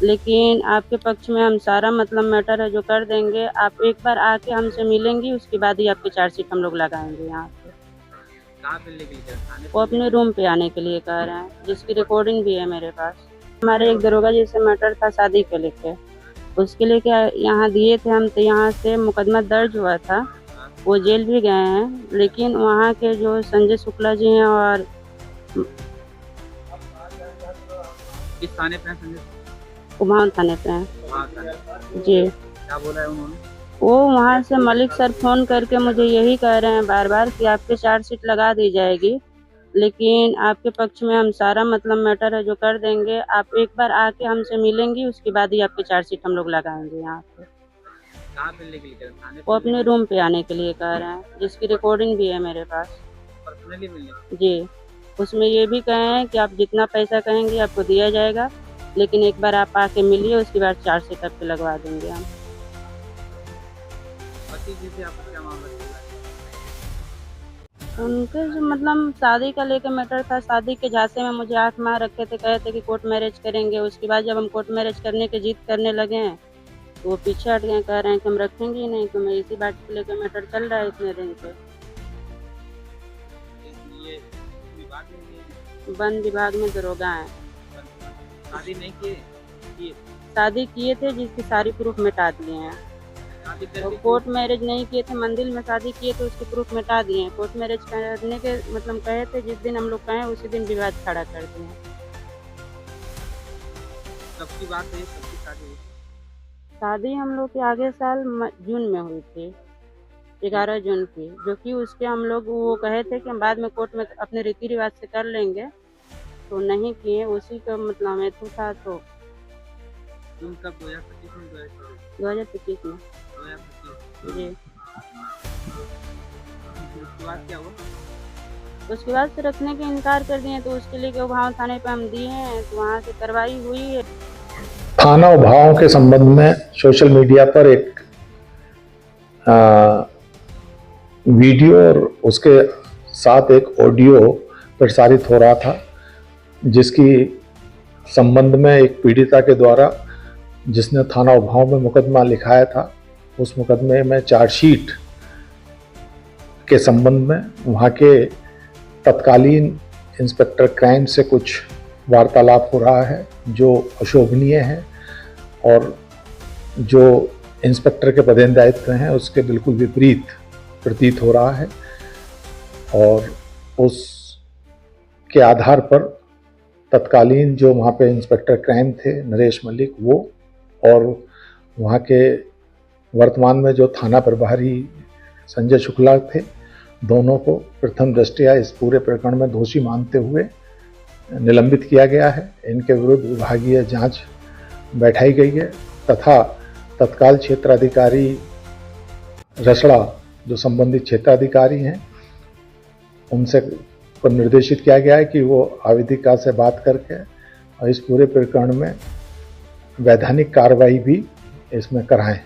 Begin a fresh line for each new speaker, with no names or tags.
लेकिन आपके पक्ष में हम सारा मतलब मैटर है जो कर देंगे। आप एक बार आके हमसे मिलेंगी, उसके बाद ही आपकी चार्जशीट हम लोग लगाएंगे यहाँ पे।
कहाँ मिलने के लिए कह रहे हैं? थाने
वो
पे
अपने रूम पे आने के लिए कह रहे हैं, जिसकी रिकॉर्डिंग भी है मेरे पास। हमारे एक दरोगा जी से मैटर था शादी को लेके, उसके लेके यहाँ दिए थे हम, तो यहाँ से मुकदमा दर्ज हुआ था। वो जेल भी गए हैं, लेकिन वहाँ के जो संजय शुक्ला जी हैं और
किस थाने पे हैं संजय?
कुमाऊं थाने पे हैं
वहाँ थाने।
जी।
क्या बोला है उन्होंने?
वो वहाँ से मलिक सर फ़ोन करके मुझे यही कह रहे हैं बार-बार कि आपकी चार्जशीट लगा दी जाएगी, लेकिन आपके पक्ष में हम सारा मतलब मैटर है जो कर देंगे। आप एक बार आके हमसे मिलेंगी, उसके बाद ही आपकी चार्जशीट हम लोग लगाएंगे यहाँ पे।
कहाँ मिलने के लिए कह रहे हैं? थाने
वो
पे
अपने रूम पे आने के लिए कह रहे हैं, जिसकी रिकॉर्डिंग भी है मेरे पास।
पर्सनली मिलने?
जी, उसमें ये भी कहे हैं कि आप जितना पैसा कहेंगी आपको दिया जाएगा, लेकिन एक बार आप आके मिलिए, उसके बाद चार्जशीट आपकी लगवा देंगे हम।
पति जी से आपका क्या मामला चल रहा है?
उनके जो मतलब शादी का लेके मैटर था, शादी के झांसे में मुझे 8 माह रखे थे, कहे थे कि कोर्ट मैरिज करेंगे। उसके बाद जब हम कोर्ट मैरिज करने की जिद करने लगे हैं, तो वो पीछे हट गए, कह रहे हैं कि हम रखेंगे ही नहीं, तुम्हें इसी बात को लेकर मैटर चल रहा है इतने दिन से।
ये विवाद में ये
वन विभाग में दरोगा हैं।
शादी नहीं किए?
शादी किए थे, जिसकी सारी प्रूफ मिटा दिए हैं।
शादी
तो
करके
कोर्ट मैरिज नहीं किए थे, मंदिर में शादी किए थे, उसके प्रूफ मिटा दिए हैं। कोर्ट मैरिज करने के मतलब कहे थे, जिस दिन हम लोग कहें उसी दिन विवाद खड़ा कर दिए हैं।
कब की बात है? कब की शादी हुई?
शादी हम लोग के आगे साल जून में हुई थी, 11 जून की, जो कि उसके हम लोग वो कहे थे कि हम बाद में कोर्ट में अपने रीति रिवाज से कर लेंगे, तो नहीं किए। उसी का मतलब हेतु था, तो
जून कब? 2025 में?
2025 में
2025।
जी।
उसके बाद क्या हुआ?
उसके बाद से रखने के इनकार कर दिए, तो उसके लिए उभाव थाने पे हम दिए हैं, तो वहाँ से कार्रवाई हुई है।
थाना उभाव के संबंध में सोशल मीडिया पर एक वीडियो और उसके साथ एक ऑडियो प्रसारित हो रहा था, जिसकी संबंध में एक पीड़िता के द्वारा, जिसने थाना उभाव में मुकदमा लिखाया था, उस मुकदमे में चार्जशीट के संबंध में वहाँ के तत्कालीन इंस्पेक्टर क्राइम से कुछ वार्तालाप हो रहा है, जो अशोभनीय है और जो इंस्पेक्टर के पदेन दायित्व हैं उसके बिल्कुल विपरीत प्रतीत हो रहा है। और उसके आधार पर तत्कालीन जो वहाँ पे इंस्पेक्टर क्राइम थे नरेश मलिक, वो और वहाँ के वर्तमान में जो थाना प्रभारी संजय शुक्ला थे, दोनों को प्रथम दृष्टया इस पूरे प्रकरण में दोषी मानते हुए निलंबित किया गया है। इनके विरुद्ध विभागीय जांच बैठाई गई है तथा तत्काल क्षेत्राधिकारी रसड़ा, जो संबंधित क्षेत्राधिकारी हैं, उनसे को निर्देशित किया गया है कि वो आवेदिका से बात करके और इस पूरे प्रकरण में वैधानिक कार्रवाई भी इसमें कराएं।